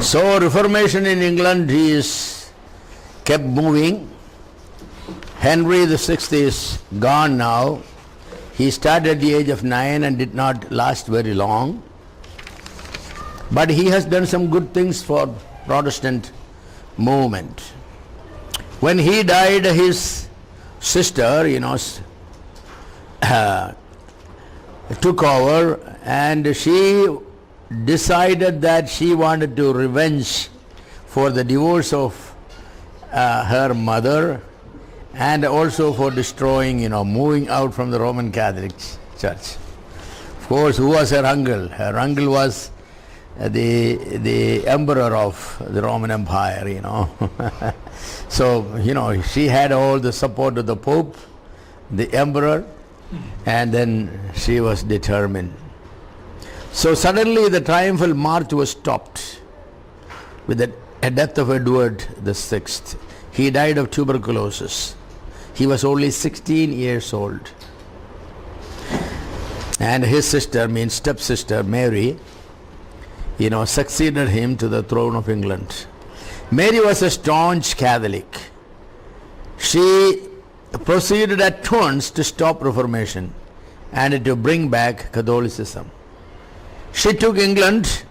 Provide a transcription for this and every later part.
So Reformation in England is kept moving. Henry VI is gone now. He started at the age of 9 and did not last very long. But he has done some good things for Protestant movement. When he died, his sister, took over, and she decided that she wanted to revenge for the divorce of her mother, and also for destroying, moving out from the Roman Catholic Church. Of course, who was her uncle? Her uncle was the emperor of the Roman Empire, So, she had all the support of the Pope, the emperor, and then she was determined. So suddenly the triumphal march was stopped with the death of Edward VI. He died of tuberculosis. He was only 16 years old. And his sister, stepsister Mary, succeeded him to the throne of England. Mary was a staunch Catholic. She proceeded at once to stop Reformation and to bring back Catholicism. She took England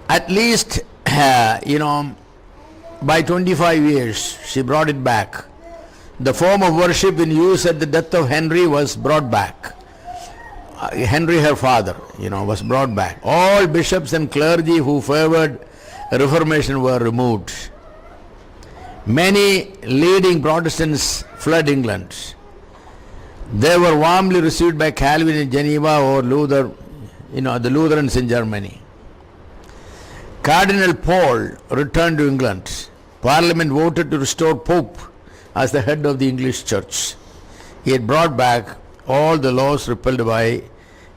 at least, by 25 years, she brought it back. The form of worship in use at the death of Henry was brought back. Henry, her father, was brought back. All bishops and clergy who favored Reformation were removed. Many leading Protestants fled England. They were warmly received by Calvin in Geneva or Luther, the Lutherans in Germany. Cardinal Paul returned to England. Parliament voted to restore Pope as the head of the English Church. He had brought back all the laws repealed by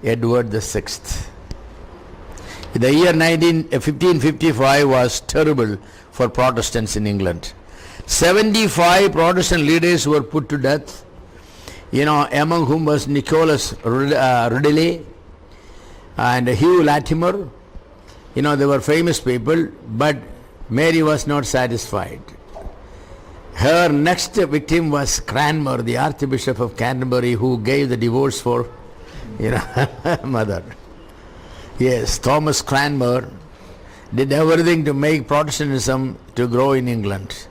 Edward VI. The year 1555 was terrible for Protestants in England. 75 Protestant leaders were put to death, among whom was Nicholas Ridley and Hugh Latimer. They were famous people, but Mary was not satisfied. Her next victim was Cranmer, the Archbishop of Canterbury, who gave the divorce for, mother. Yes, Thomas Cranmer did everything to make Protestantism to grow in England.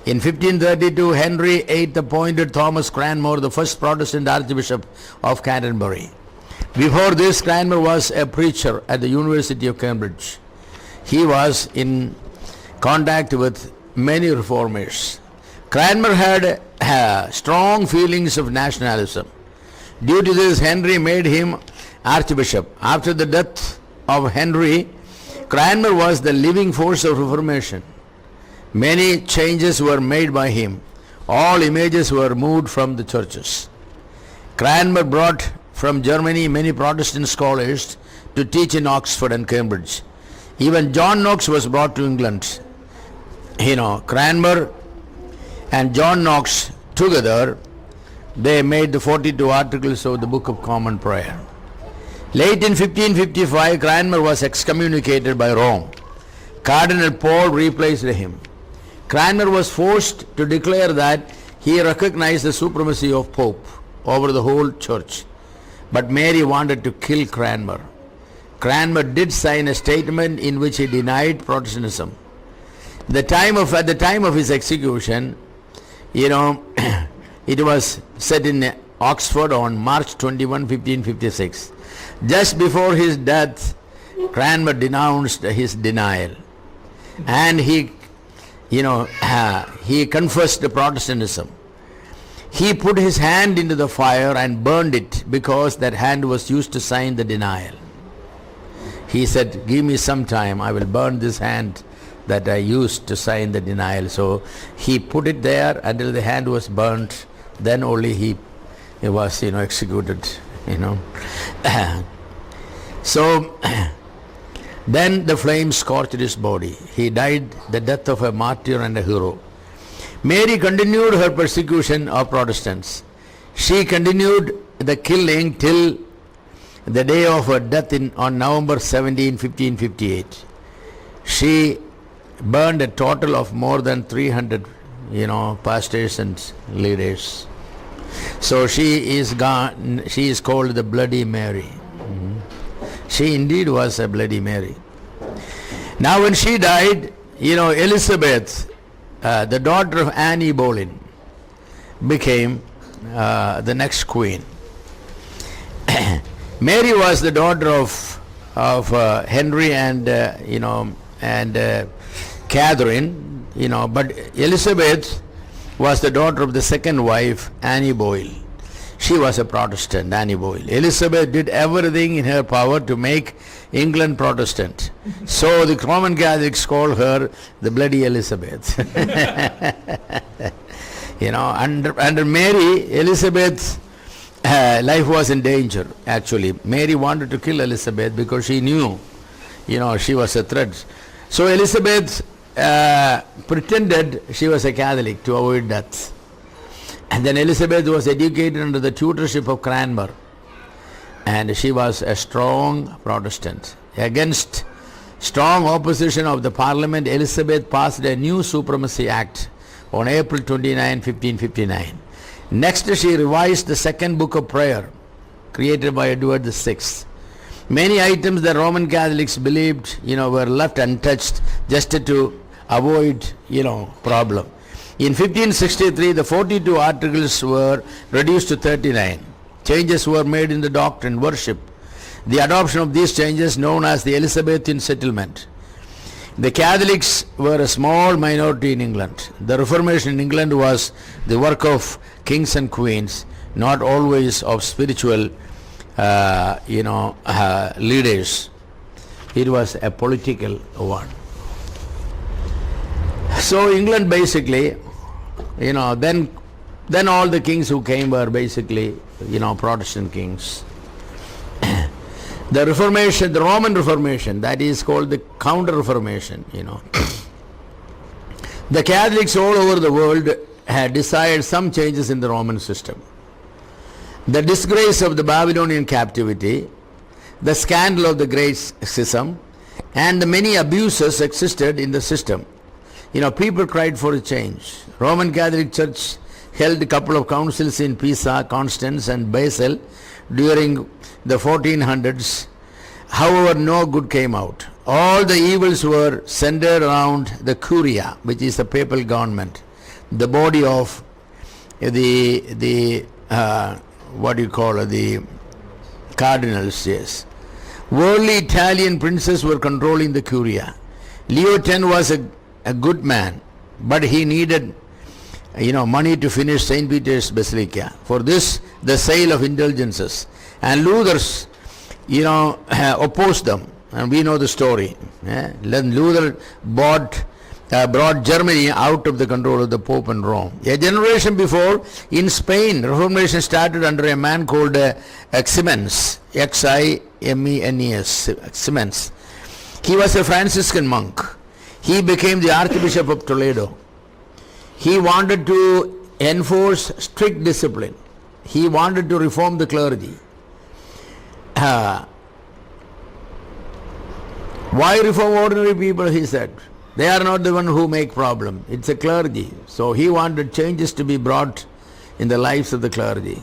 In 1532, Henry VIII appointed Thomas Cranmer the first Protestant Archbishop of Canterbury. Before this, Cranmer was a preacher at the University of Cambridge. He was in contact with many reformers. Cranmer had strong feelings of nationalism. Due to this, Henry made him Archbishop. After the death of Henry, Cranmer was the living force of Reformation. Many changes were made by him. All images were removed from the churches. Cranmer brought from Germany many Protestant scholars to teach in Oxford and Cambridge. Even John Knox was brought to England. Cranmer and John Knox together, they made the 42 Articles of the Book of Common Prayer. Late in 1555, Cranmer was excommunicated by Rome. Cardinal Paul replaced him. Cranmer was forced to declare that he recognized the supremacy of Pope over the whole church. But Mary wanted to kill Cranmer. Cranmer did sign a statement in which he denied Protestantism. At the time of his execution, it was set in Oxford on March 21, 1556. Just before his death, Cranmer denounced his denial, and he confessed Protestantism. He put his hand into the fire and burned it because that hand was used to sign the denial. He said, "Give me some time, I will burn this hand that I used to sign the denial." So he put it there until the hand was burnt. Then only he was executed. So then the flames scorched his body. He died the death of a martyr and a hero. Mary continued her persecution of Protestants. She continued the killing till the day of her death on November 17, 1558. she burned a total of more than 300, pastors and leaders. So she is gone. She is called the Bloody Mary. She indeed was a Bloody Mary. Now when she died, Elizabeth, the daughter of Anne Boleyn, became the next queen. Mary was the daughter of Henry and Catherine, but Elizabeth was the daughter of the second wife, Anne Boleyn. She was a Protestant, Anne Boleyn. Elizabeth did everything in her power to make England Protestant. So the Roman Catholics call her the Bloody Elizabeth. Under Mary, Elizabeth's life was in danger, actually. Mary wanted to kill Elizabeth because she knew, she was a threat. So Elizabeth pretended she was a Catholic to avoid death. And then Elizabeth was educated under the tutorship of Cranmer. And she was a strong Protestant. Against strong opposition of the Parliament, Elizabeth passed a new Supremacy Act on April 29, 1559. Next, she revised the second book of prayer, created by Edward VI. Many items the Roman Catholics believed, were left untouched just to avoid, problem. In 1563, the 42 articles were reduced to 39. Changes were made in the doctrine, worship. The adoption of these changes, known as the Elizabethan settlement. The Catholics were a small minority in England. The Reformation in England was the work of kings and queens, not always of spiritual, leaders. It was a political one. So England basically, then all the kings who came were basically, Protestant kings. The Reformation, the Roman Reformation, that is called the Counter-Reformation, The Catholics all over the world had desired some changes in the Roman system. The disgrace of the Babylonian captivity, the scandal of the Great Schism, and the many abuses existed in the system. People cried for a change. Roman Catholic Church held a couple of councils in Pisa, Constance, and Basel during the 1400s. However, no good came out. All the evils were centered around the Curia, which is the papal government, the body of the cardinals, yes. Worldly Italian princes were controlling the Curia. Leo X was a good man, but he needed money to finish St. Peter's Basilica. For this, the sale of indulgences. And Luther's, opposed them. And we know the story. Then Luther brought Germany out of the control of the Pope and Rome. A generation before, in Spain, Reformation started under a man called Ximenes, Ximenes, Ximenes. He was a Franciscan monk. He became the Archbishop of Toledo. He wanted to enforce strict discipline. He wanted to reform the clergy. Why reform ordinary people, he said. They are not the one who make problem. It's a clergy. So he wanted changes to be brought in the lives of the clergy.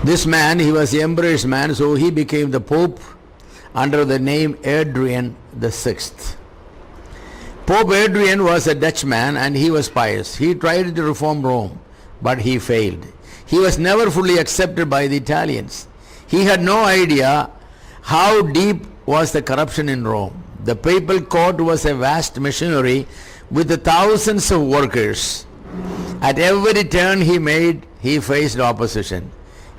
This man, he was the emperor's man, so he became the Pope under the name Adrian VI. Pope Adrian was a Dutchman and he was pious. He tried to reform Rome, but he failed. He was never fully accepted by the Italians. He had no idea how deep was the corruption in Rome. The papal court was a vast machinery with thousands of workers. At every turn he made, he faced opposition.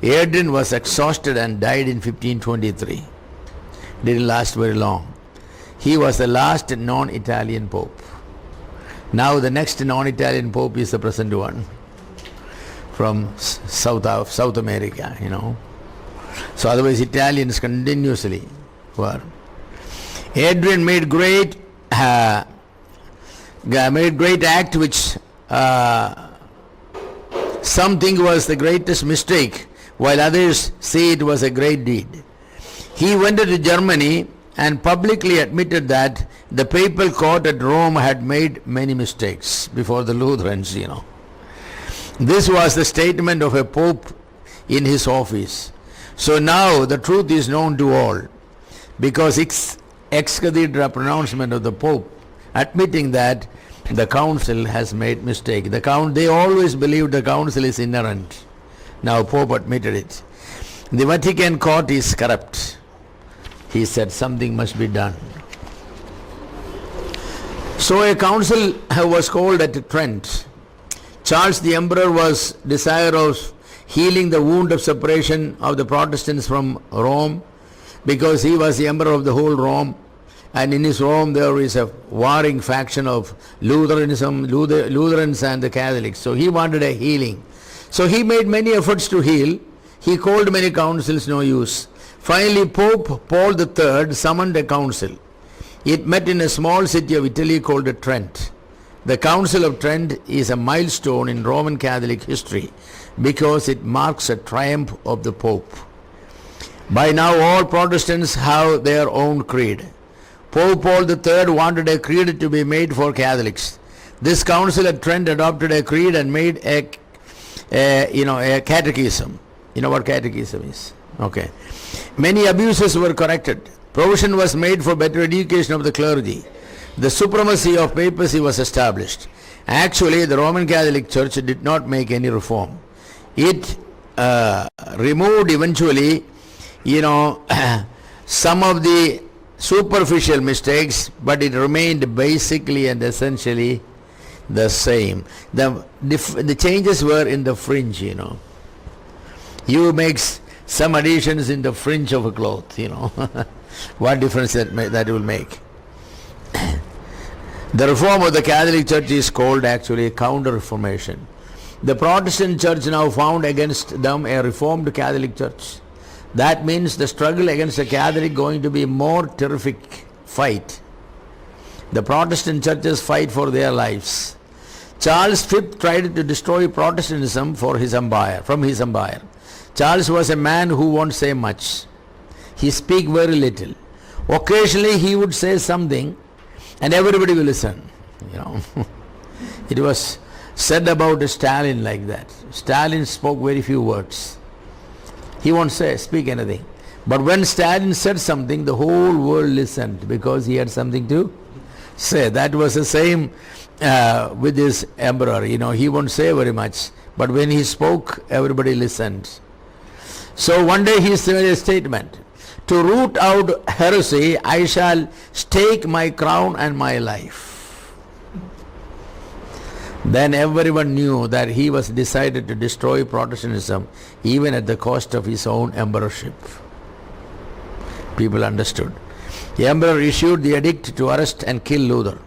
Adrian was exhausted and died in 1523. Didn't last very long. He was the last non-Italian pope. Now the next non-Italian pope is the present one from South America, So otherwise Italians continuously were. Adrian made great act which some think was the greatest mistake, while others say it was a great deed. He went to Germany and publicly admitted that the papal court at Rome had made many mistakes before the Lutherans, This was the statement of a pope in his office. So now the truth is known to all, because ex cathedra pronouncement of the pope admitting that the council has made mistake. They always believed the council is inerrant. Now pope admitted it. The Vatican court is corrupt. He said something must be done. So a council was called at Trent. Charles the Emperor was desirous of healing the wound of separation of the Protestants from Rome, because he was the emperor of the whole Rome, and in his Rome there is a warring faction of Lutherans and the Catholics. So he wanted a healing. So he made many efforts to heal. He called many councils, no use. Finally, Pope Paul III summoned a council. It met in a small city of Italy called Trent. The Council of Trent is a milestone in Roman Catholic history because it marks a triumph of the Pope. By now all Protestants have their own creed. Pope Paul III wanted a creed to be made for Catholics. This council at Trent adopted a creed and made a catechism. You know what catechism is? Okay. Many abuses were corrected. Provision was made for better education of the clergy. The supremacy of papacy was established. Actually, the Roman Catholic Church did not make any reform. It removed eventually, some of the superficial mistakes, but it remained basically and essentially the same. The changes were in the fringe, You make some additions in the fringe of a cloth, What difference that will make? The reform of the Catholic Church is called actually a counter-reformation. The Protestant Church now found against them a reformed Catholic Church. That means the struggle against the Catholic going to be more terrific fight. The Protestant churches fight for their lives. Charles V tried to destroy Protestantism from his empire. Charles was a man who won't say much. He speak very little. Occasionally he would say something and everybody will listen. It was said about Stalin like that. Stalin spoke very few words. He won't speak anything. But when Stalin said something, the whole world listened because he had something to say. That was the same with his emperor. He won't say very much. But when he spoke, everybody listened. So one day he made a statement. To root out heresy, I shall stake my crown and my life. Then everyone knew that he was decided to destroy Protestantism even at the cost of his own emperorship. People understood. The emperor issued the edict to arrest and kill Luther.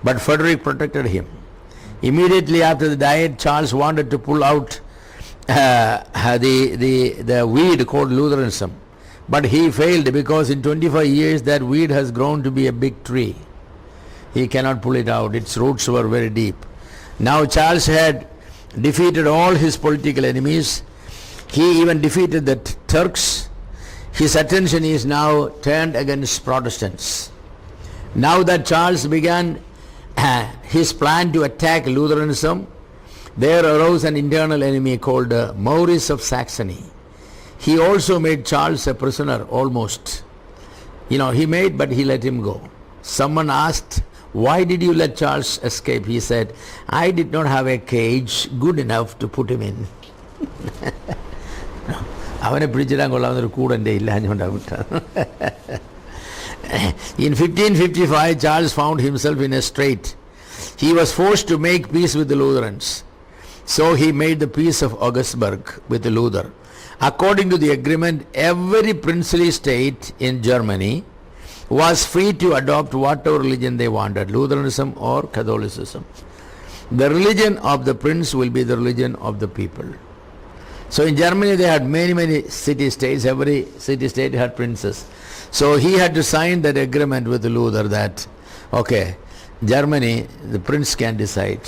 But Frederick protected him. Immediately after the diet, Charles wanted to pull out the weed called Lutheranism. But he failed because in 25 years that weed has grown to be a big tree. He cannot pull it out. Its roots were very deep. Now Charles had defeated all his political enemies. He even defeated the Turks. His attention is now turned against Protestants. Now that Charles began his plan to attack Lutheranism, there arose an internal enemy called Maurice of Saxony. He also made Charles a prisoner almost. He made, but he let him go. Someone asked, why did you let Charles escape? He said, I did not have a cage good enough to put him in. In 1555, Charles found himself in a strait. He was forced to make peace with the Lutherans. So he made the Peace of Augsburg with Luther. According to the agreement, every princely state in Germany was free to adopt whatever religion they wanted, Lutheranism or Catholicism. The religion of the prince will be the religion of the people. So in Germany they had many city-states. Every city-state had princes. So he had to sign that agreement with Luther that, okay, Germany, the prince can decide,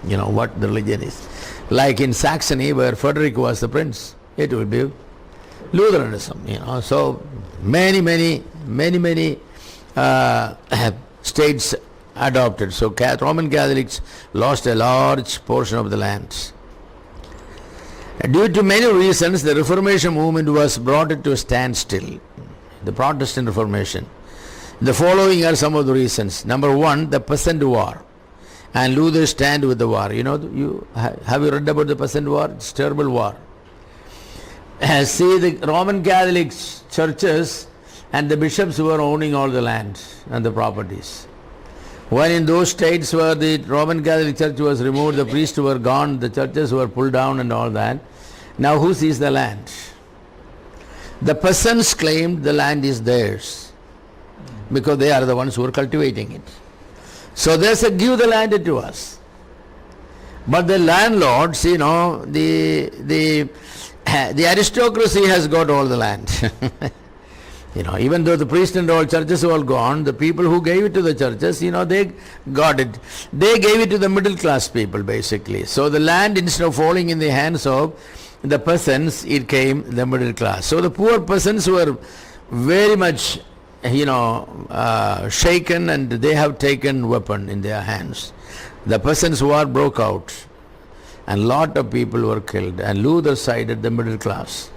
what the religion is. Like in Saxony, where Frederick was the prince, it will be Lutheranism, So many states adopted. So Roman Catholics lost a large portion of the lands. Due to many reasons, the Reformation movement was brought to a standstill. The Protestant Reformation. The following are some of the reasons. Number one, the Peasant War. And Luther stand with the war. Have you read about the Peasant War? It's a terrible war. See, the Roman Catholic churches and the bishops were owning all the land and the properties. When in those states where the Roman Catholic Church was removed, the priests were gone, the churches were pulled down and all that. Now who sees the land? The peasants claimed the land is theirs because they are the ones who are cultivating it. So they said, give the land to us. But the landlords, the aristocracy has got all the land. Even though the priests and all churches were all gone, the people who gave it to the churches, they got it. They gave it to the middle class people basically. So the land, instead of falling in the hands of the peasants, it came the middle class. So the poor peasants were very much, shaken, and they have taken weapon in their hands. The peasants' war broke out, and lot of people were killed, and Luther sided the middle class.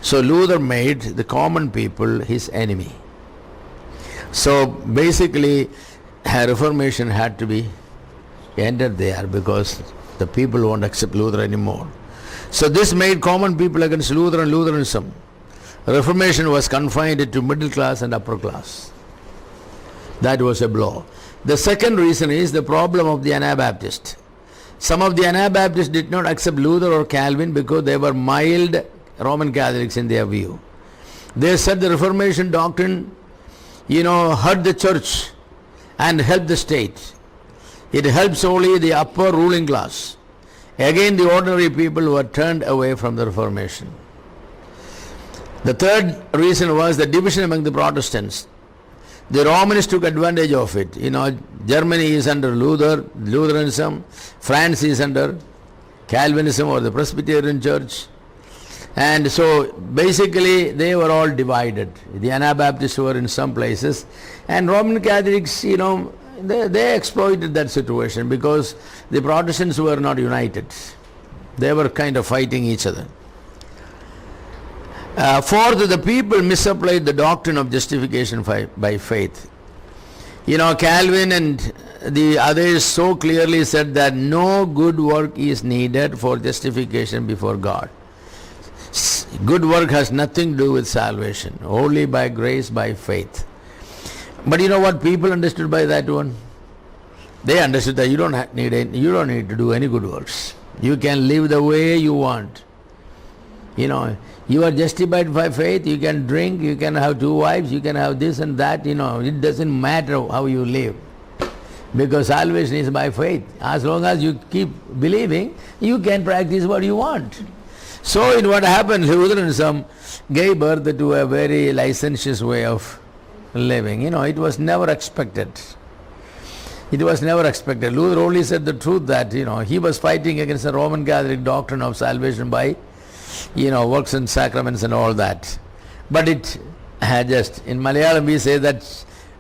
So Luther made the common people his enemy. So basically, Reformation had to be ended there because the people won't accept Luther anymore. So this made common people against Luther and Lutheranism. Reformation was confined to middle class and upper class. That was a blow. The second reason is the problem of the Anabaptists. Some of the Anabaptists did not accept Luther or Calvin because they were mild Roman Catholics in their view. They said the Reformation doctrine, hurt the church and helped the state. It helps only the upper ruling class. Again, the ordinary people were turned away from the Reformation. The third reason was the division among the Protestants. The Romans took advantage of it. Germany is under Lutheranism, France is under Calvinism or the Presbyterian Church. And so basically they were all divided. The Anabaptists were in some places, and Roman Catholics, they exploited that situation because the Protestants were not united. They were kind of fighting each other. Fourth, the people misapplied the doctrine of justification by faith. Calvin and the others so clearly said that no good work is needed for justification before God. Good work has nothing to do with salvation, only by grace, by faith. But you know what people understood by that one? They understood that you don't need to do any good works. You can live the way you want. You are justified by faith. You can drink, you can have 2 wives, you can have this and that. It doesn't matter how you live, because salvation is by faith. As long as you keep believing, you can practice what you want. So what happened, Lutheranism gave birth to a very licentious way of living. It was never expected. Luther only said the truth that, he was fighting against the Roman Catholic doctrine of salvation by, works and sacraments and all that. But it just, in Malayalam we say that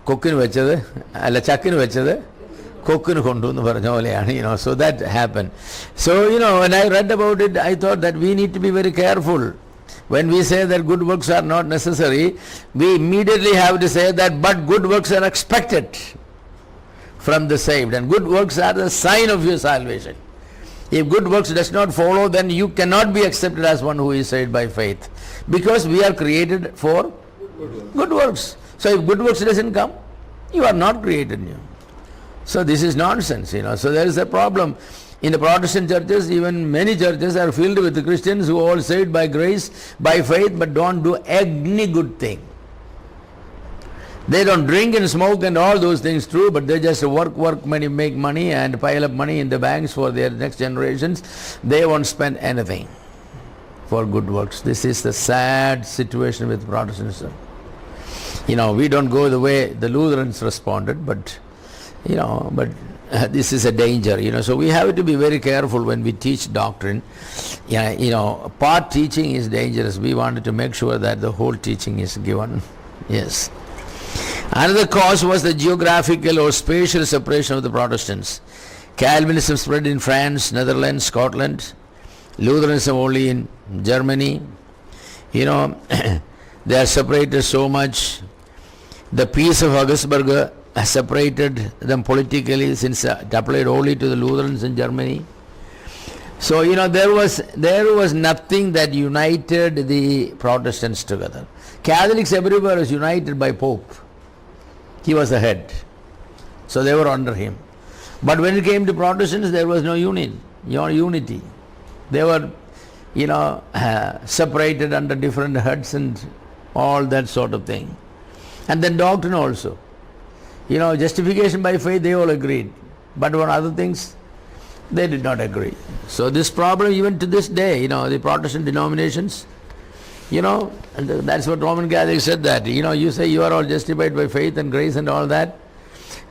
kokkinu vechadu, alla chakkinu vechadu, kokkinu kondu ennu paranja poleyanu, so that happened. So, when I read about it, I thought that we need to be very careful. When we say that good works are not necessary, we immediately have to say that, but good works are expected from the saved, and good works are the sign of your salvation. If good works does not follow, then you cannot be accepted as one who is saved by faith, because we are created for good works. So if good works doesn't come, you are not created new. So this is nonsense, So there is a problem. In the Protestant churches, even many churches are filled with Christians who are all saved by grace, by faith, but don't do any good thing. They don't drink and smoke and all those things, true, but they just work, make money and pile up money in the banks for their next generations. They won't spend anything for good works. This is the sad situation with Protestantism. We don't go the way the Lutherans responded, but But this is a danger, so we have to be very careful when we teach doctrine. Part teaching is dangerous. We wanted to make sure that the whole teaching is given. Yes. Another cause was the geographical or spatial separation of the Protestants. Calvinism spread in France, Netherlands, Scotland. Lutheranism only in Germany. They are separated so much. The Peace of Augsburg separated them politically, since it applied only to the Lutherans in Germany. So, there was nothing that united the Protestants together. Catholics everywhere was united by Pope. He was the head. So they were under him. But when it came to Protestants, there was no unity. They were, separated under different heads and all that sort of thing. And then doctrine also. Justification by faith, they all agreed. But on other things, they did not agree. So this problem even to this day, the Protestant denominations, and that's what Roman Catholics said that, you say you are all justified by faith and grace and all that.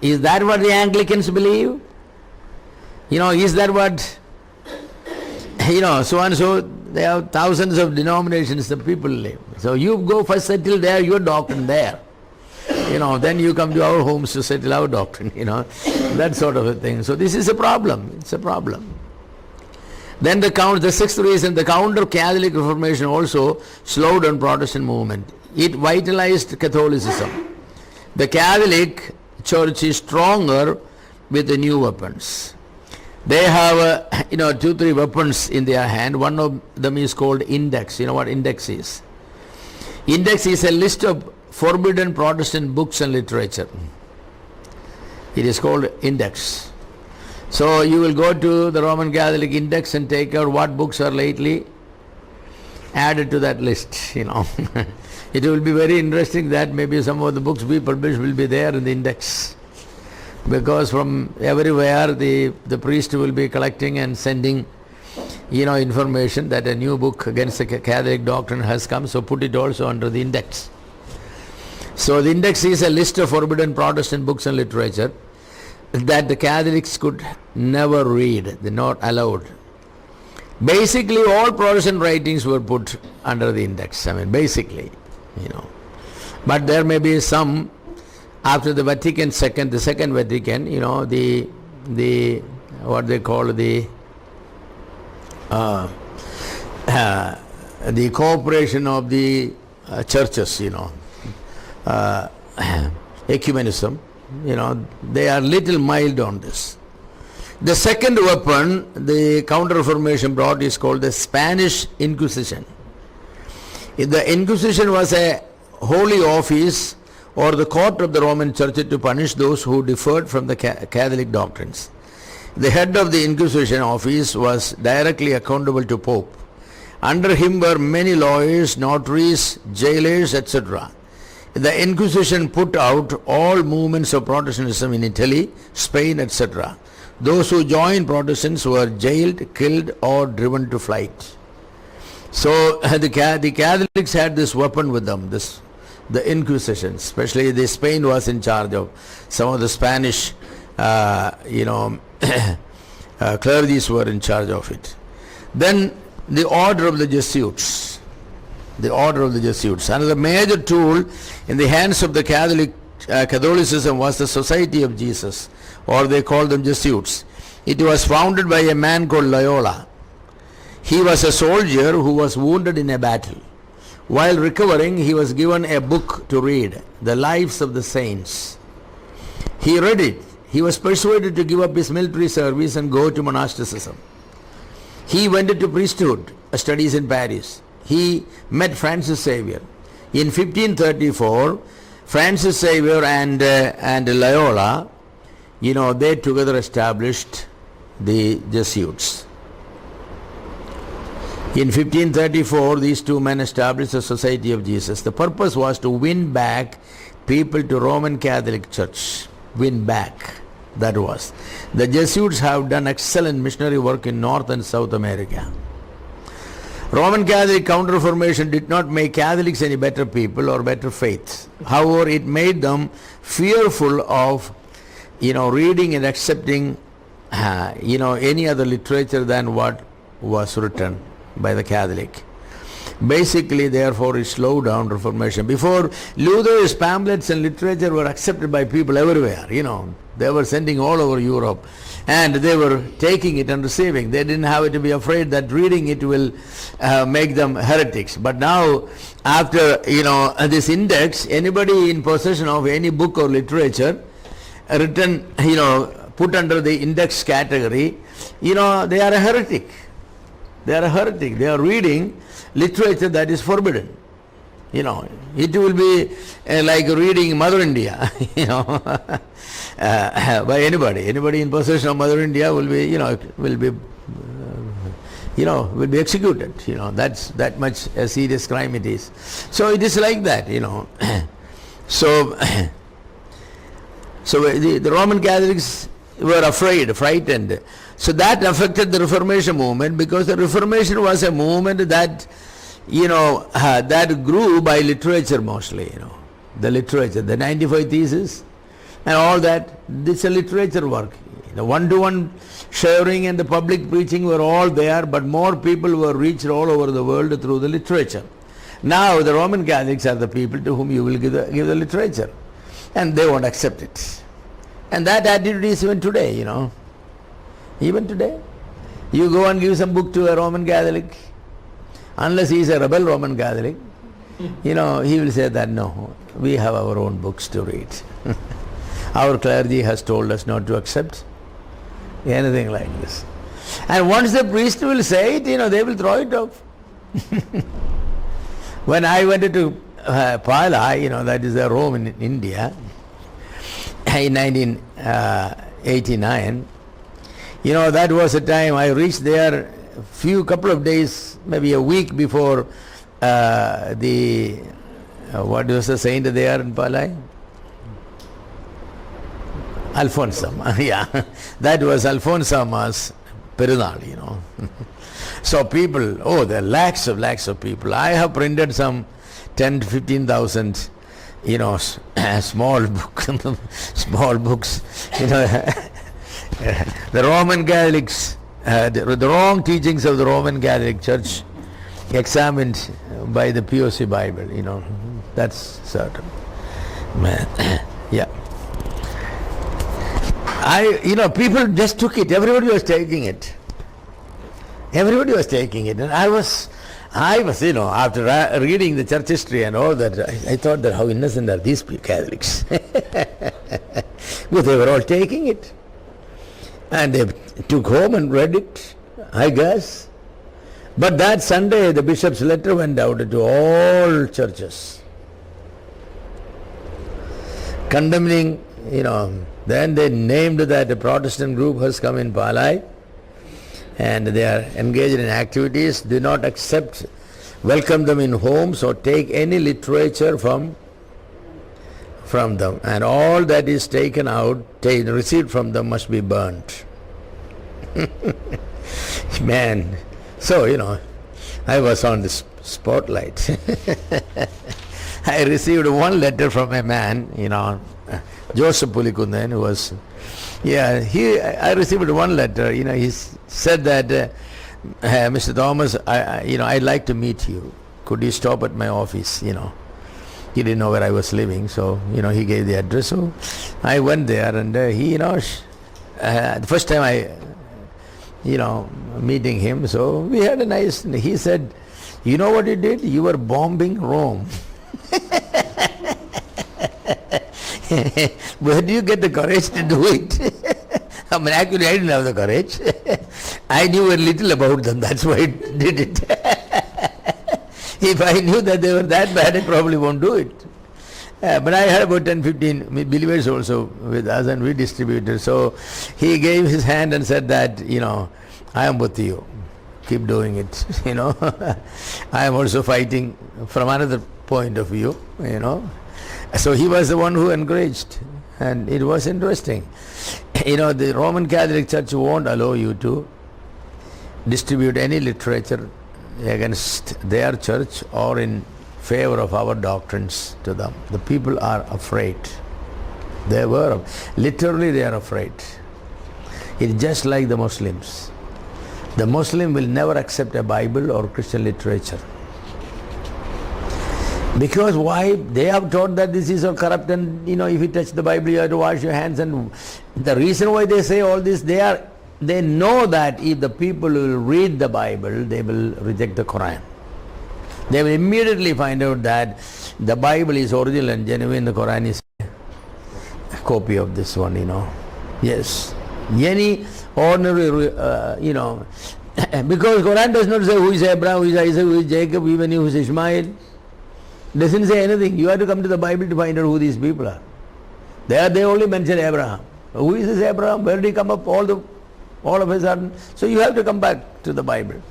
Is that what the Anglicans believe? Is that what, so and so, they have thousands of denominations the people live. So you go first settle there, your doctrine there. Then you come to our homes to settle our doctrine, that sort of a thing. So this is a problem. It's a problem. Then the sixth reason, the counter-Catholic Reformation also slowed down Protestant movement. It vitalized Catholicism. The Catholic Church is stronger with the new weapons. They have, 2-3 weapons in their hand. One of them is called index. You know what index is? Index is a list of forbidden Protestant books and literature. It is called index. So you will go to the Roman Catholic index and take out what books are lately added to that list, It will be very interesting that maybe some of the books we publish will be there in the index. Because from everywhere the priest will be collecting and sending, information that a new book against the Catholic doctrine has come, so put it also under the index. So the index is a list of forbidden Protestant books and literature that the Catholics could never read. They're not allowed. Basically, all Protestant writings were put under the index. Basically, But there may be some after the Vatican II, the Second Vatican, the what they call the cooperation of the churches, ecumenism, they are little mild on this. The second weapon the Counter-Reformation brought is called the Spanish Inquisition. The Inquisition was a holy office or the court of the Roman Church to punish those who differed from the Catholic doctrines. The head of the Inquisition office was directly accountable to Pope. Under him were many lawyers, notaries, jailers, etc. The Inquisition put out all movements of Protestantism in Italy, Spain, etc. Those who joined Protestants were jailed, killed, or driven to flight. So the Catholics had this weapon with them, the Inquisition. Especially the Spain was in charge of some of the Spanish, clergies were in charge of it. Then the order of the Jesuits. The order of the Jesuits. Another major tool in the hands of the Catholicism was the Society of Jesus, or they called them Jesuits. It was founded by a man called Loyola. He was a soldier who was wounded in a battle. While recovering, he was given a book to read, The Lives of the Saints. He read it. He was persuaded to give up his military service and go to monasticism. He went into priesthood studies in Paris. He met Francis Xavier. In 1534, Francis Xavier and Loyola, they together established the Jesuits. In 1534, these two men established the Society of Jesus. The purpose was to win back people to Roman Catholic Church. Win back. That was. The Jesuits have done excellent missionary work in North and South America. Roman Catholic Counter-Reformation did not make Catholics any better people or better faith. However, it made them fearful of reading and accepting, any other literature than what was written by the Catholic. Basically, therefore, it slowed down Reformation. Before, Luther's pamphlets and literature were accepted by people everywhere, They were sending all over Europe, and they were taking it and receiving. They didn't have to be afraid that reading it will make them heretics. But now, after, this index, anybody in possession of any book or literature written, put under the index category, they are a heretic. They are a heretic. They are reading literature that is forbidden. It will be like reading Mother India, by anybody. Anybody in possession of Mother India will be, will be executed. That's that much a serious crime it is. So it is like that, So, the Roman Catholics were afraid, frightened. So that affected the Reformation movement, because the Reformation was a movement that, that grew by literature mostly, the literature, the 95 Theses and all that. This is a literature work. The one-to-one sharing and the public preaching were all there, but more people were reached all over the world through the literature. Now the Roman Catholics are the people to whom you will give the literature, and they won't accept it. And that attitude is even today, Even today. You go and give some book to a Roman Catholic, unless he is a rebel Roman Catholic, he will say that, no, we have our own books to read. Our clergy has told us not to accept anything like this. And once the priest will say it, they will throw it off. When I went to Pala, that is a Rome in India, in 1989, that was a time I reached there couple of days, maybe a week before what was the saint there in Palai? Alphonsam, yeah. That was Alphonsa's Perunal, So people, there are lakhs of people. I have printed some 10 to 15,000, small books, the Roman Catholics, the wrong teachings of the Roman Catholic Church examined by the POC Bible, that's certain. Man, yeah. People just took it. Everybody was taking it. Everybody was taking it. And I was, after reading the church history and all that, I thought that how innocent are these Catholics. But they were all taking it. And they took home and read it, I guess. But that Sunday, the bishop's letter went out to all churches, condemning, then they named that a Protestant group has come in Palai, and they are engaged in activities. Do not accept, welcome them in homes or take any literature from them, and all that is taken out, received from them must be burnt. Man, so I was on the spotlight. I received one letter from a man, Joseph Pulikundan, who was, I received one letter, he said that, Mr. Thomas, I'd like to meet you. Could you stop at my office, He didn't know where I was living, so, he gave the address. So I went there, and he, the first time I, meeting him, so we had a nice, he said, you know what you did? You were bombing Rome. Where do you get the courage to do it? Actually, I didn't have the courage. I knew a little about them, that's why I did it. If I knew that they were that bad, I probably won't do it. But I had about 10, 15 believers also with us, and we distributed. So he gave his hand and said that, I am with you. Keep doing it, I am also fighting from another point of view, So he was the one who encouraged, and it was interesting. The Roman Catholic Church won't allow you to distribute any literature against their church or in favor of our doctrines to them. The people are afraid. They were. Literally they are afraid. It's just like the Muslims. The Muslim will never accept a Bible or Christian literature. Because why? They have taught that this is all corrupt, and if you touch the Bible you have to wash your hands. And the reason why they say all this, they know that if the people will read the Bible, they will reject the Quran. They will immediately find out that the Bible is original and genuine, the Quran is a copy of this one, Yes. Any ordinary, because Quran does not say who is Abraham, who is Isaac, who is Jacob, even who is Ishmael. Doesn't say anything. You have to come to the Bible to find out who these people are. They only mention Abraham. Who is this Abraham? Where did he come up all of a sudden? So you have to come back to the Bible.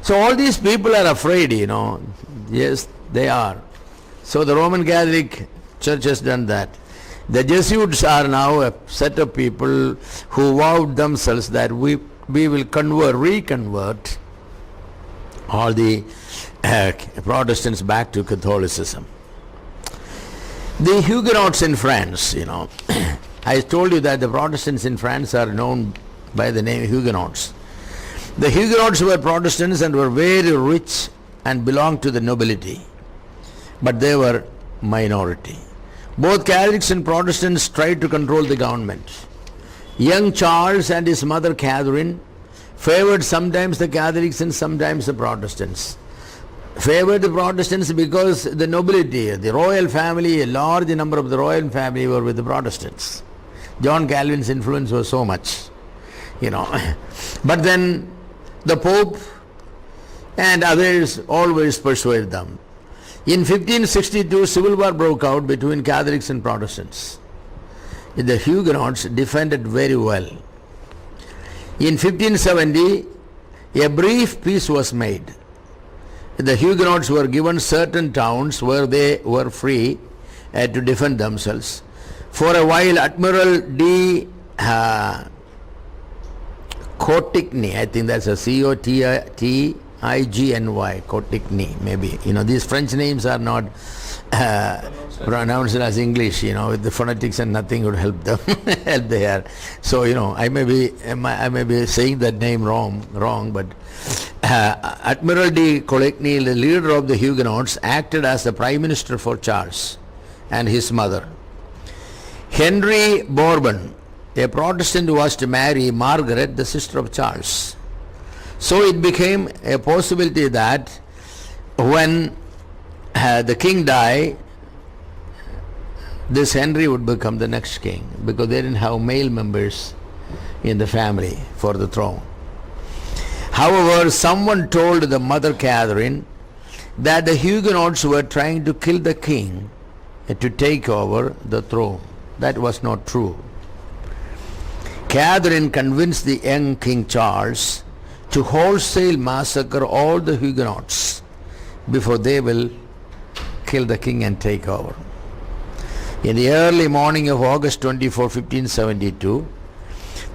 So all these people are afraid, Yes, they are. So the Roman Catholic Church has done that. The Jesuits are now a set of people who vowed themselves that we will reconvert all the Protestants back to Catholicism. The Huguenots in France, I told you that the Protestants in France are known by the name Huguenots. The Huguenots were Protestants and were very rich and belonged to the nobility, but they were minority. Both Catholics and Protestants tried to control the government. Young Charles and his mother Catherine favored sometimes the Catholics and sometimes the Protestants. Favored the Protestants because the nobility, the royal family, a large number of the royal family were with the Protestants. John Calvin's influence was so much, But then the Pope and others always persuaded them. In 1562, civil war broke out between Catholics and Protestants. The Huguenots defended very well. In 1570, a brief peace was made. The Huguenots were given certain towns where they were free to defend themselves. For a while, Admiral de Cotigny, I think that's a Cotigny, Cotigny, maybe. These French names are not pronounced as English, with the phonetics, and nothing would help them help there. So, I may be saying that name wrong, but Admiral de Coligny, the leader of the Huguenots, acted as the prime minister for Charles and his mother. Henry Bourbon, a Protestant, was to marry Margaret, the sister of Charles. So it became a possibility that when the king died, this Henry would become the next king, because they didn't have male members in the family for the throne. However, someone told the mother Catherine that the Huguenots were trying to kill the king to take over the throne. That was not true. Catherine convinced the young King Charles to wholesale massacre all the Huguenots before they will kill the king and take over. In the early morning of August 24, 1572,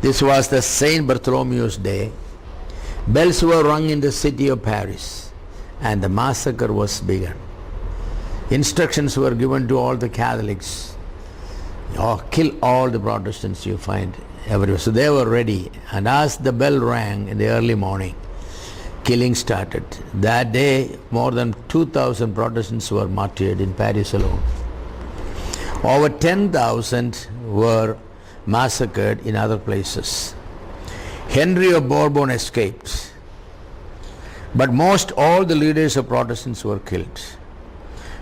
this was the Saint Bartholomew's Day, bells were rung in the city of Paris and the massacre was begun. Instructions were given to all the Catholics, kill all the Protestants you find everywhere. So they were ready, and as the bell rang in the early morning, killing started. That day, more than 2,000 Protestants were martyred in Paris alone. Over 10,000 were massacred in other places. Henry of Bourbon escaped, but most all the leaders of Protestants were killed.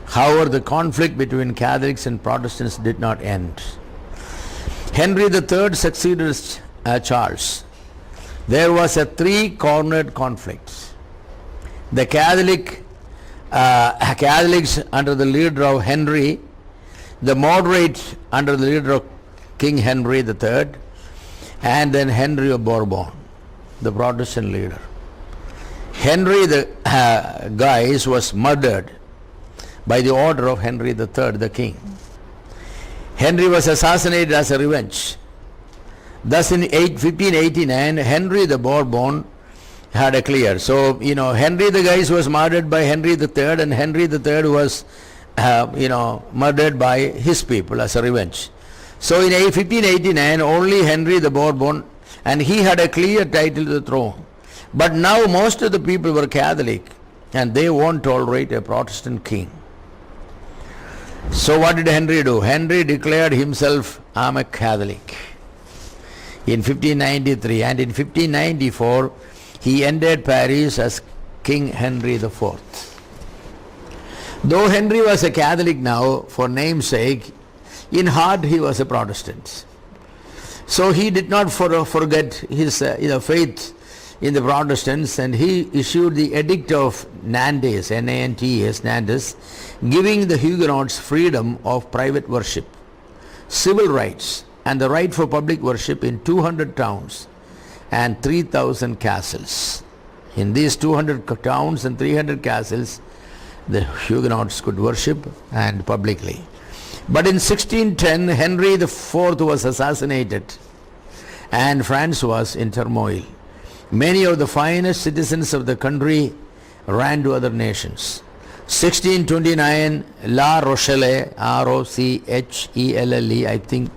However, the conflict between Catholics and Protestants did not end. Henry III succeeded Charles. There was a three-cornered conflict. The Catholics under the leader of Henry, the moderate under the leader of King Henry III, and then Henry of Bourbon, the Protestant leader. Henry the Guise was murdered by the order of Henry III, the king. Henry was assassinated as a revenge. Thus in 1589, Henry the Bourbon had a clear. So, Henry the Guise was murdered by Henry III, and Henry III was, murdered by his people as a revenge. So in 1589, only Henry the Bourbon, and he had a clear title to the throne. But now most of the people were Catholic, and they won't tolerate a Protestant king. So what did Henry do? Henry declared himself, I'm a Catholic, in 1593, and in 1594 he entered Paris as King Henry IV. Though Henry was a Catholic now, for namesake, in heart he was a Protestant. So he did not forget his faith in the Protestants, and he issued the Edict of Nantes, Nantes, Nantes, giving the Huguenots freedom of private worship, civil rights, and the right for public worship in 200 towns and 3,000 castles. In these 200 towns and 300 castles, the Huguenots could worship and publicly. But in 1610, Henry IV was assassinated, and France was in turmoil. Many of the finest citizens of the country ran to other nations. 1629, La Rochelle, Rochelle, I think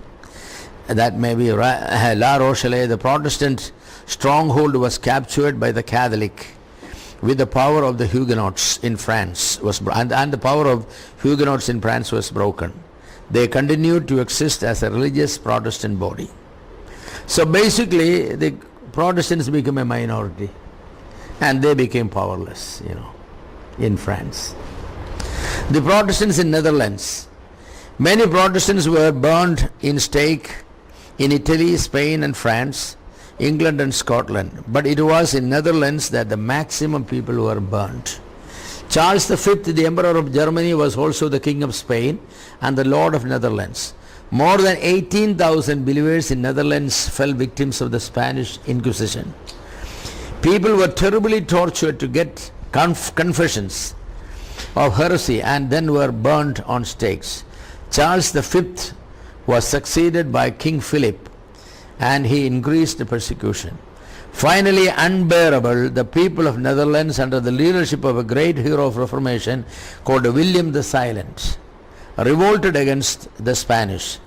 that may be La Rochelle, the Protestant stronghold, was captured by the Catholic, with the power of the Huguenots in France and the power of Huguenots in France was broken. They continued to exist as a religious Protestant body. So basically the Protestants became a minority, and they became powerless, in France. The Protestants in Netherlands. Many Protestants were burned in stake in Italy, Spain and France, England and Scotland. But it was in Netherlands that the maximum people were burnt. Charles V, the Emperor of Germany, was also the King of Spain and the Lord of Netherlands. More than 18,000 believers in Netherlands fell victims of the Spanish Inquisition. People were terribly tortured to get confessions of heresy and then were burnt on stakes. Charles V was succeeded by King Philip, and he increased the persecution. Finally, unbearable, the people of Netherlands, under the leadership of a great hero of Reformation called William the Silent, revolted against the Spanish.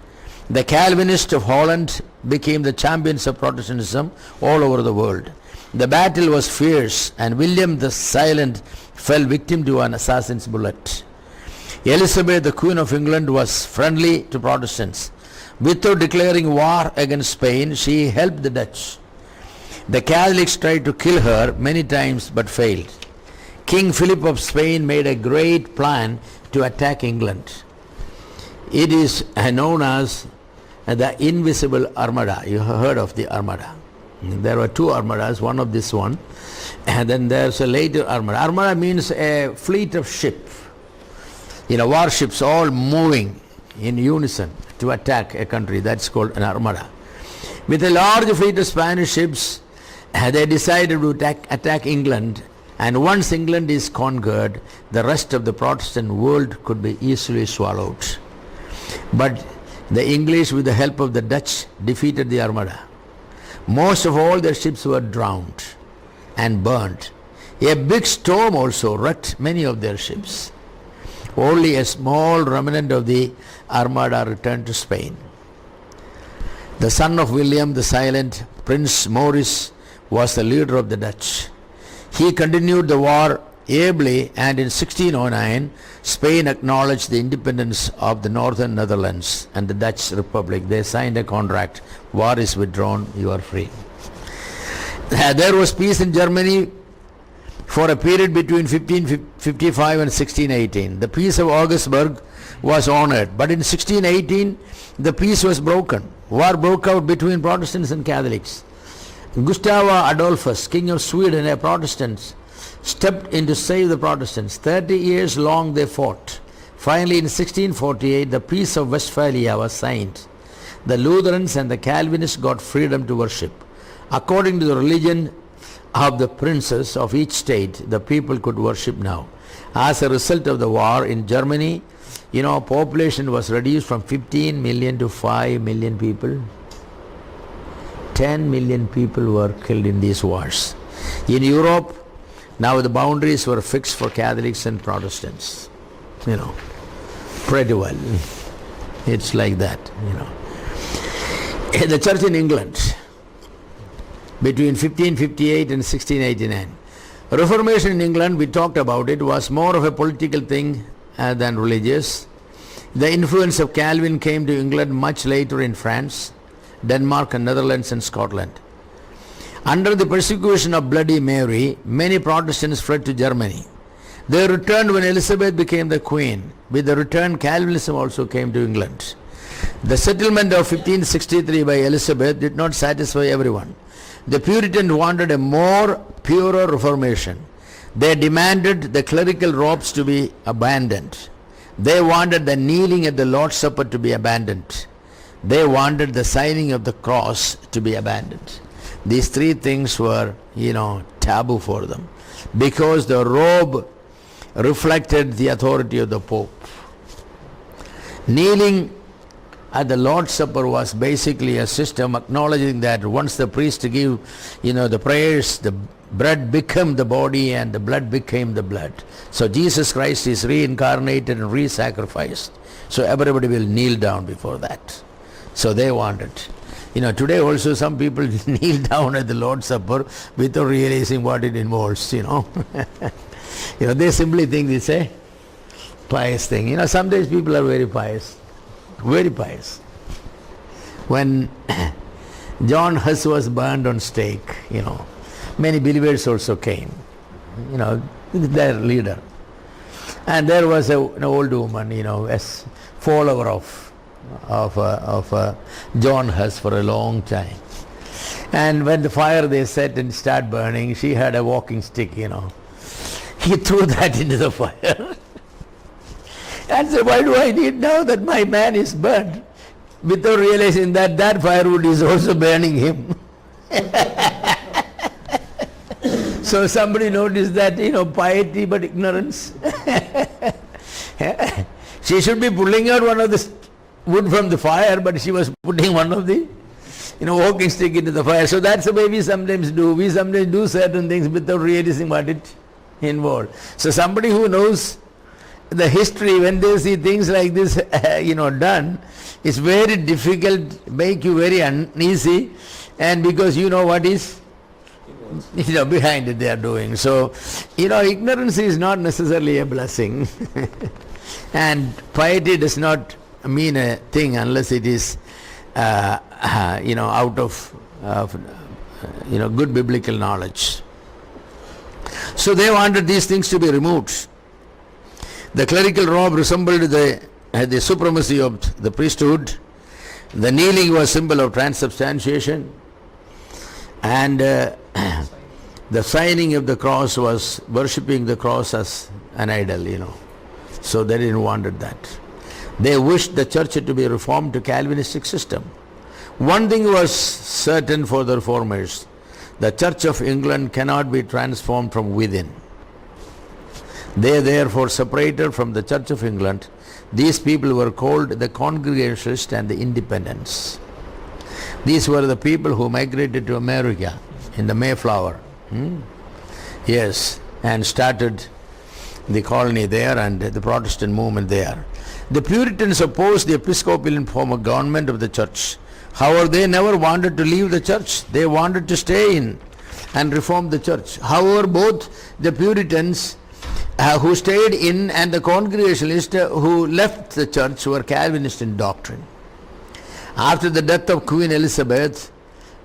The Calvinists of Holland became the champions of Protestantism all over the world. The battle was fierce, and William the Silent fell victim to an assassin's bullet. Elizabeth, the Queen of England, was friendly to Protestants. Without declaring war against Spain, she helped the Dutch. The Catholics tried to kill her many times but failed. King Philip of Spain made a great plan to attack England. It is known as the Invisible Armada. You have heard of the Armada. There were two armadas, one of this one, and then there's a later armada. Armada means a fleet of ships, warships all moving in unison to attack a country. That's called an armada. With a large fleet of Spanish ships, they decided to attack England, and once England is conquered, the rest of the Protestant world could be easily swallowed. But the English, with the help of the Dutch, defeated the armada. Most of all their ships were drowned and burnt. A big storm also wrecked many of their ships. Only a small remnant of the armada returned to Spain. The son of William the Silent, Prince Maurice, was the leader of the Dutch. He continued the war ably, and in 1609 Spain acknowledged the independence of the northern Netherlands and the Dutch Republic. They signed a contract. War is withdrawn, you are free. There was peace in Germany for a period between 1555 and 1618. The Peace of Augsburg was honored, but in 1618 the peace was broken. War broke out between Protestants and Catholics. Gustav Adolphus, King of Sweden, a Protestant, stepped in to save the Protestants. 30 years long they fought. Finally, in 1648, the Peace of Westphalia was signed. The Lutherans and the Calvinists got freedom to worship. According to the religion of the princes of each state, the people could worship now. As a result of the war in Germany, population was reduced from 15 million to 5 million people. 10 million people were killed in these wars. In Europe, now the boundaries were fixed for Catholics and Protestants. Pretty well. It's like that. the church in England between 1558 and 1689. Reformation in England, we talked about it, was more of a political thing than religious. The influence of Calvin came to England much later in France, Denmark and Netherlands and Scotland. Under the persecution of Bloody Mary, many Protestants fled to Germany. They returned when Elizabeth became the queen. With the return, Calvinism also came to England. The settlement of 1563 by Elizabeth did not satisfy everyone. The Puritans wanted a more purer reformation. They demanded the clerical robes to be abandoned. They wanted the kneeling at the Lord's Supper to be abandoned. They wanted the signing of the cross to be abandoned. These three things were, taboo for them, because the robe reflected the authority of the Pope. Kneeling at the Lord's Supper was basically a system acknowledging that once the priest give, the prayers, the bread became the body and the blood became the blood. So Jesus Christ is reincarnated and re-sacrificed. So everybody will kneel down before that. So they wanted. Today also some people kneel down at the Lord's Supper without realizing what it involves, They simply think it's a pious thing. Sometimes people are very pious. Very pious. When John Huss was burned on stake, many believers also came, their leader. And there was an old woman, a follower of John Huss for a long time. And when the fire they set and start burning, she had a walking stick, He threw that into the fire. And said, why do I need now that my man is burned? Without realizing that that firewood is also burning him. So somebody noticed that, piety but ignorance. She should be pulling out one of the wood from the fire, but she was putting one of the, walking stick into the fire. So that's the way we sometimes do. We sometimes do certain things without realizing what it involves. So somebody who knows the history, when they see things like this, done, it's very difficult, make you very uneasy, and because you know what is, behind it they are doing. So, ignorance is not necessarily a blessing, and piety does not mean a thing unless it is, out of, good biblical knowledge. So they wanted these things to be removed. The clerical robe resembled the supremacy of the priesthood. The kneeling was symbol of transubstantiation. And the signing of the cross was worshipping the cross as an idol, So they didn't want that. They wished the church to be reformed to Calvinistic system. One thing was certain for the reformers. The Church of England cannot be transformed from within. They therefore separated from the Church of England. These people were called the Congregationalists and the Independents. These were the people who migrated to America in the Mayflower. Yes, and started the colony there and the Protestant movement there. The Puritans opposed the Episcopal form of government of the church. However, they never wanted to leave the church. They wanted to stay in and reform the church. However, both the Puritans who stayed in and the Congregationalists who left the church were Calvinist in doctrine. After the death of Queen Elizabeth,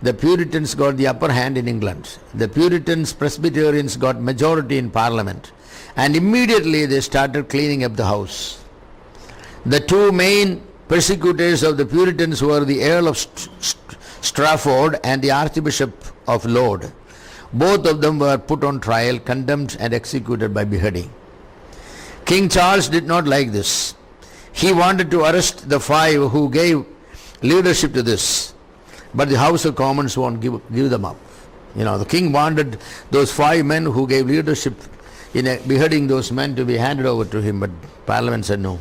the Puritans got the upper hand in England. The Puritans, Presbyterians got majority in Parliament, and immediately they started cleaning up the house. The two main persecutors of the Puritans were the Earl of Strafford and the Archbishop of Lode. Both of them were put on trial, condemned and executed by beheading. King Charles did not like this. He wanted to arrest the five who gave leadership to this, but the House of Commons won't give them up. The king wanted those 5 men who gave leadership in beheading those men to be handed over to him, but Parliament said no.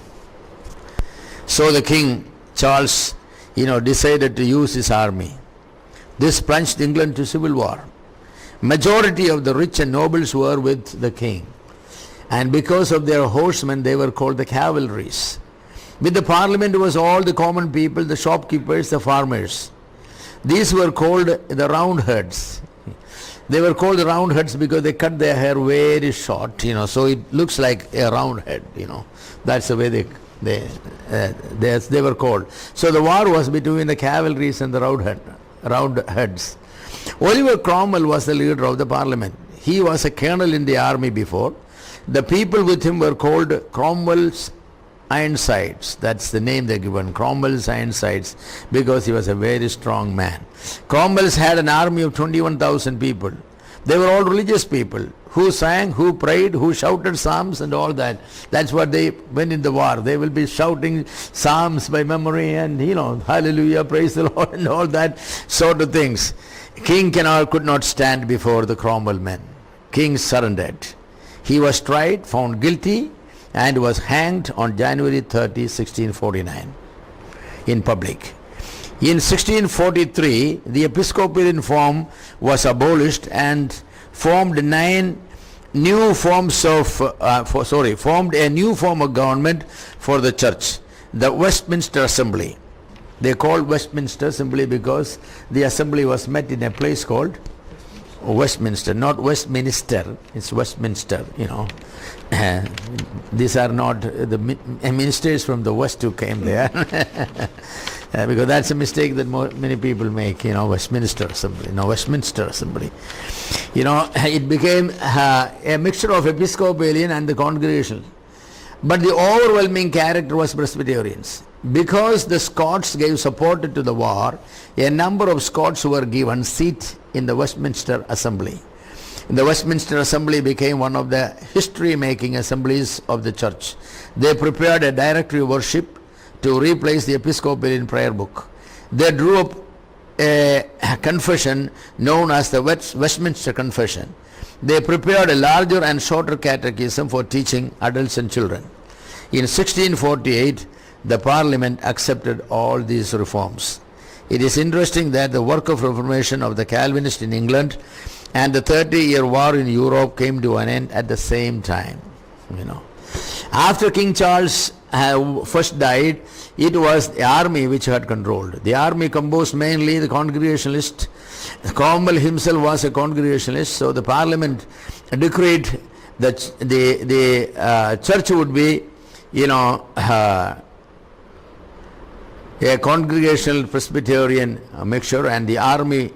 So the King Charles, decided to use his army. This plunged England to civil war. Majority of the rich and nobles were with the king, and because of their horsemen they were called the cavalries. With the Parliament was all the common people, the shopkeepers, the farmers. These were called the roundheads. They were called the roundheads because they cut their hair very short, so it looks like a round head, That's the way they were called. So the war was between the cavalries and the roundheads. Oliver Cromwell was the leader of the parliament. He was a colonel in the army before. The people with him were called Cromwell's Ironsides. That's the name they given, Cromwell's Ironsides, because he was a very strong man. Cromwell's had an army of 21,000 people. They were all religious people who sang, who prayed, who shouted psalms and all that. That's what they went in the war. They will be shouting psalms by memory and, hallelujah, praise the Lord and all that sort of things. King could not stand before the Cromwell men. King surrendered. He was tried, found guilty, and was hanged on January 30, 1649 in public. In 1643, the Episcopalian form was abolished and formed a new form of government for the church, the Westminster Assembly. They called Westminster simply because the assembly was met in a place called Westminster, not Westminster. It's Westminster, These are not the ministers from the West who came there. Because that's a mistake that many people make, Westminster Assembly. No, Westminster Assembly. It became a mixture of Episcopalian and the Congregational. But the overwhelming character was Presbyterians. Because the Scots gave support to the war, a number of Scots were given seat in the Westminster Assembly. The Westminster Assembly became one of the history-making assemblies of the church. They prepared a directory worship to replace the Episcopalian prayer book. They drew up a confession known as the Westminster Confession. They prepared a larger and shorter catechism for teaching adults and children. In 1648, the Parliament accepted all these reforms. It is interesting that the work of Reformation of the Calvinists in England and the 30-year war in Europe came to an end at the same time. After King Charles first died, it was the army which had controlled. The army composed mainly the Congregationalists. Cromwell himself was a Congregationalist, so the Parliament decreed that the church would be, a Congregational Presbyterian mixture, and the army,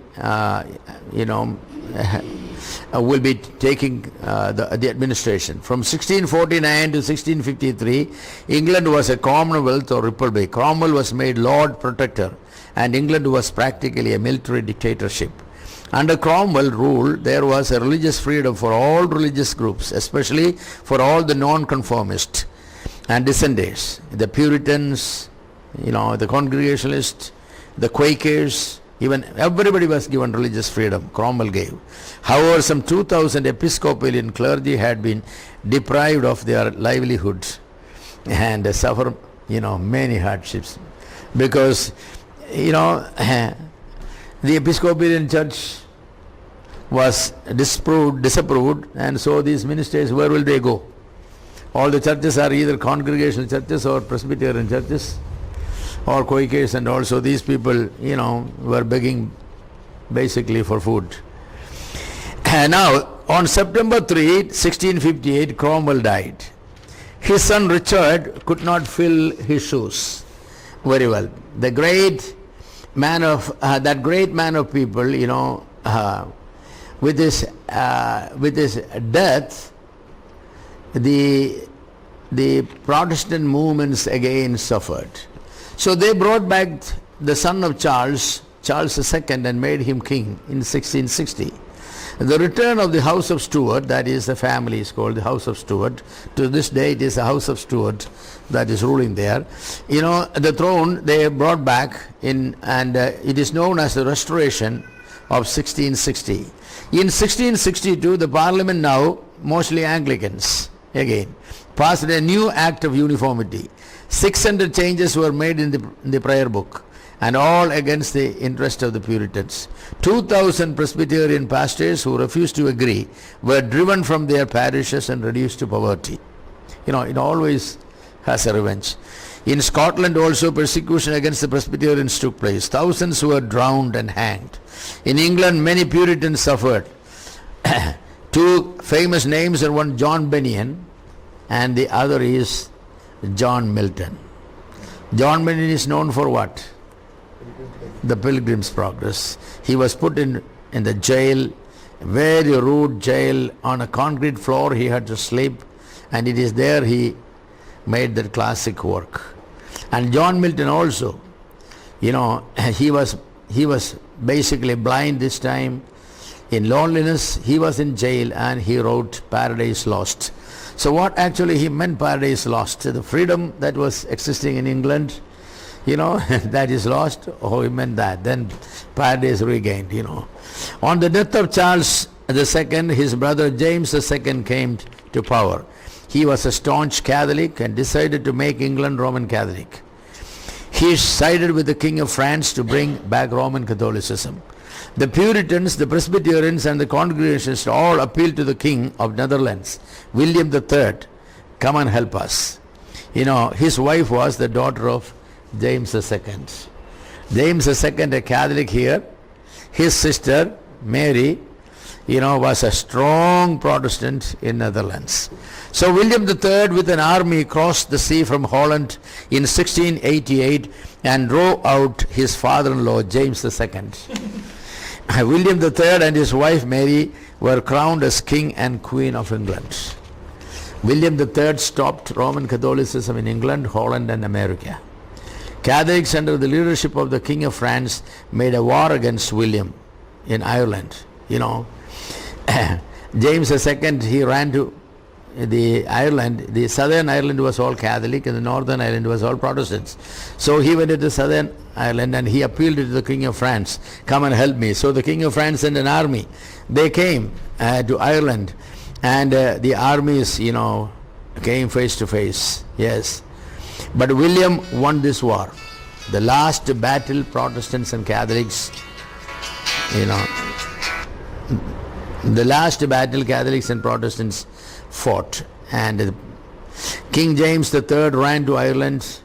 will be taking the administration. From 1649 to 1653, England was a Commonwealth or Republic. Cromwell was made Lord Protector, and England was practically a military dictatorship. Under Cromwell rule, there was a religious freedom for all religious groups, especially for all the non-conformists and dissenters, the Puritans, the Congregationalists, the Quakers, even everybody was given religious freedom. Cromwell gave. However, some 2,000 Episcopalian clergy had been deprived of their livelihoods and suffered, many hardships, because, the Episcopalian Church was disapproved, and so these ministers, where will they go? All the churches are either Congregational churches or Presbyterian churches or Quakers, and also these people, were begging basically for food. And now, on September 3, 1658, Cromwell died. His son Richard could not fill his shoes very well. The great man of that great man of people, with his death, the Protestant movements again suffered. So they brought back the son of Charles II, and made him king in 1660. The return of the House of Stuart, that is, the family is called the House of Stuart. To this day it is the House of Stuart that is ruling there. The throne they brought back in, and it is known as the Restoration of 1660. In 1662, the Parliament, now mostly Anglicans again, passed a new Act of Uniformity. 600 changes were made in the prayer book, and all against the interest of the Puritans. 2,000 Presbyterian pastors who refused to agree were driven from their parishes and reduced to poverty. It always as a revenge. In Scotland also persecution against the Presbyterians took place. Thousands were drowned and hanged. In England many Puritans suffered. Two famous names are one John Bunyan and the other is John Milton. John Bunyan is known for what? The Pilgrim's Progress. He was put in the jail, very rude jail, on a concrete floor. He had to sleep, and it is there he made that classic work. And John Milton also, he was basically blind this time. In loneliness, he was in jail and he wrote Paradise Lost. So what actually he meant Paradise Lost? The freedom that was existing in England, that is lost. Oh, he meant that. Then paradise regained, On the death of Charles II, his brother James II came to power. He was a staunch Catholic and decided to make England Roman Catholic. He sided with the King of France to bring back Roman Catholicism. The Puritans, the Presbyterians and the Congregationalists all appealed to the King of Netherlands, William III, come and help us. His wife was the daughter of James II. James II, a Catholic here. His sister, Mary, was a strong Protestant in Netherlands. So William III with an army crossed the sea from Holland in 1688 and drove out his father-in-law, James II. William III and his wife Mary were crowned as King and Queen of England. William III stopped Roman Catholicism in England, Holland and America. Catholics under the leadership of the King of France made a war against William in Ireland. James II, he ran to the southern Ireland was all Catholic and the northern Ireland was all Protestants. So he went to southern Ireland and he appealed to the King of France, come and help me. So the King of France sent an army. They came to Ireland and the armies, came face to face. Yes. But William won this war. The last battle Protestants and Catholics, the last battle Catholics and Protestants fought, and King James III ran to Ireland,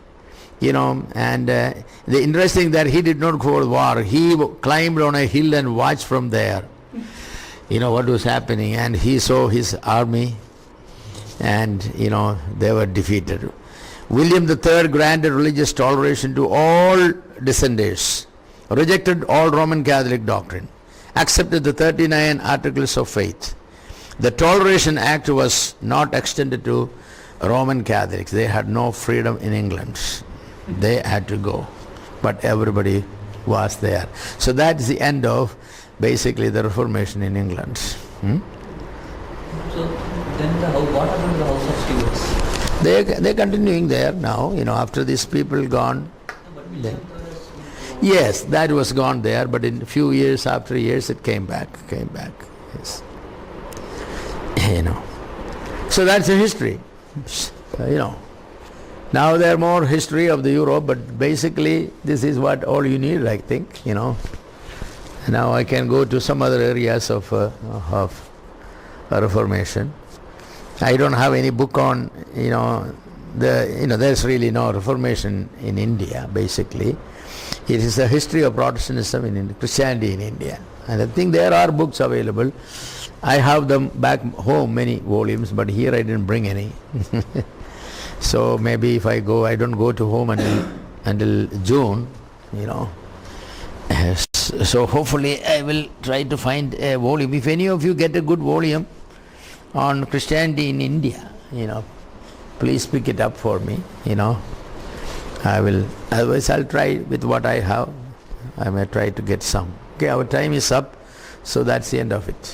and the interesting that he did not go to war. He climbed on a hill and watched from there, what was happening, and he saw his army, and they were defeated. William III granted religious toleration to all dissenters, rejected all Roman Catholic doctrine, accepted the 39 Articles of Faith. The Toleration Act was not extended to Roman Catholics. They had no freedom in England. They had to go. But everybody was there. So that is the end of basically the Reformation in England. So then what happened to the House of Stewards? They're continuing there now, after these people gone. Yes, that was gone there, but in a few years, after years, it came back, yes. So that's the history, Now there are more history of the Europe, but basically this is what all you need, I think, Now I can go to some other areas of Reformation. I don't have any book on, there's really no Reformation in India, basically. It is a history of Protestantism in Christianity in India. And I think there are books available. I have them back home, many volumes, but here I didn't bring any. So maybe if I go, I don't go to home until June, So hopefully I will try to find a volume. If any of you get a good volume on Christianity in India, please pick it up for me, I will, otherwise I'll try with what I have. I may try to get some. Okay, our time is up, so that's the end of it.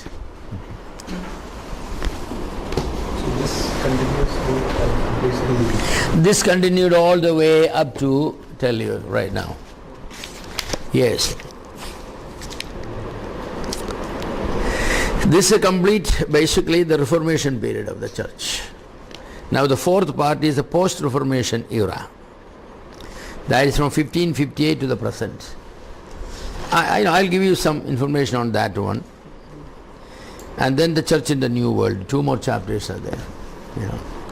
So this continues basically. This continued all the way up to, tell you right now. Yes. This is a complete, basically the Reformation period of the church. Now the fourth part is the post-Reformation era. That is from 1558 to the present. I'll give you some information on that one. And then the church in the New World. 2 more chapters are there.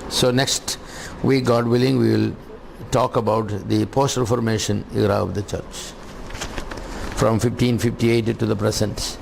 So next week, God willing, we will talk about the post-Reformation era of the church from 1558 to the present.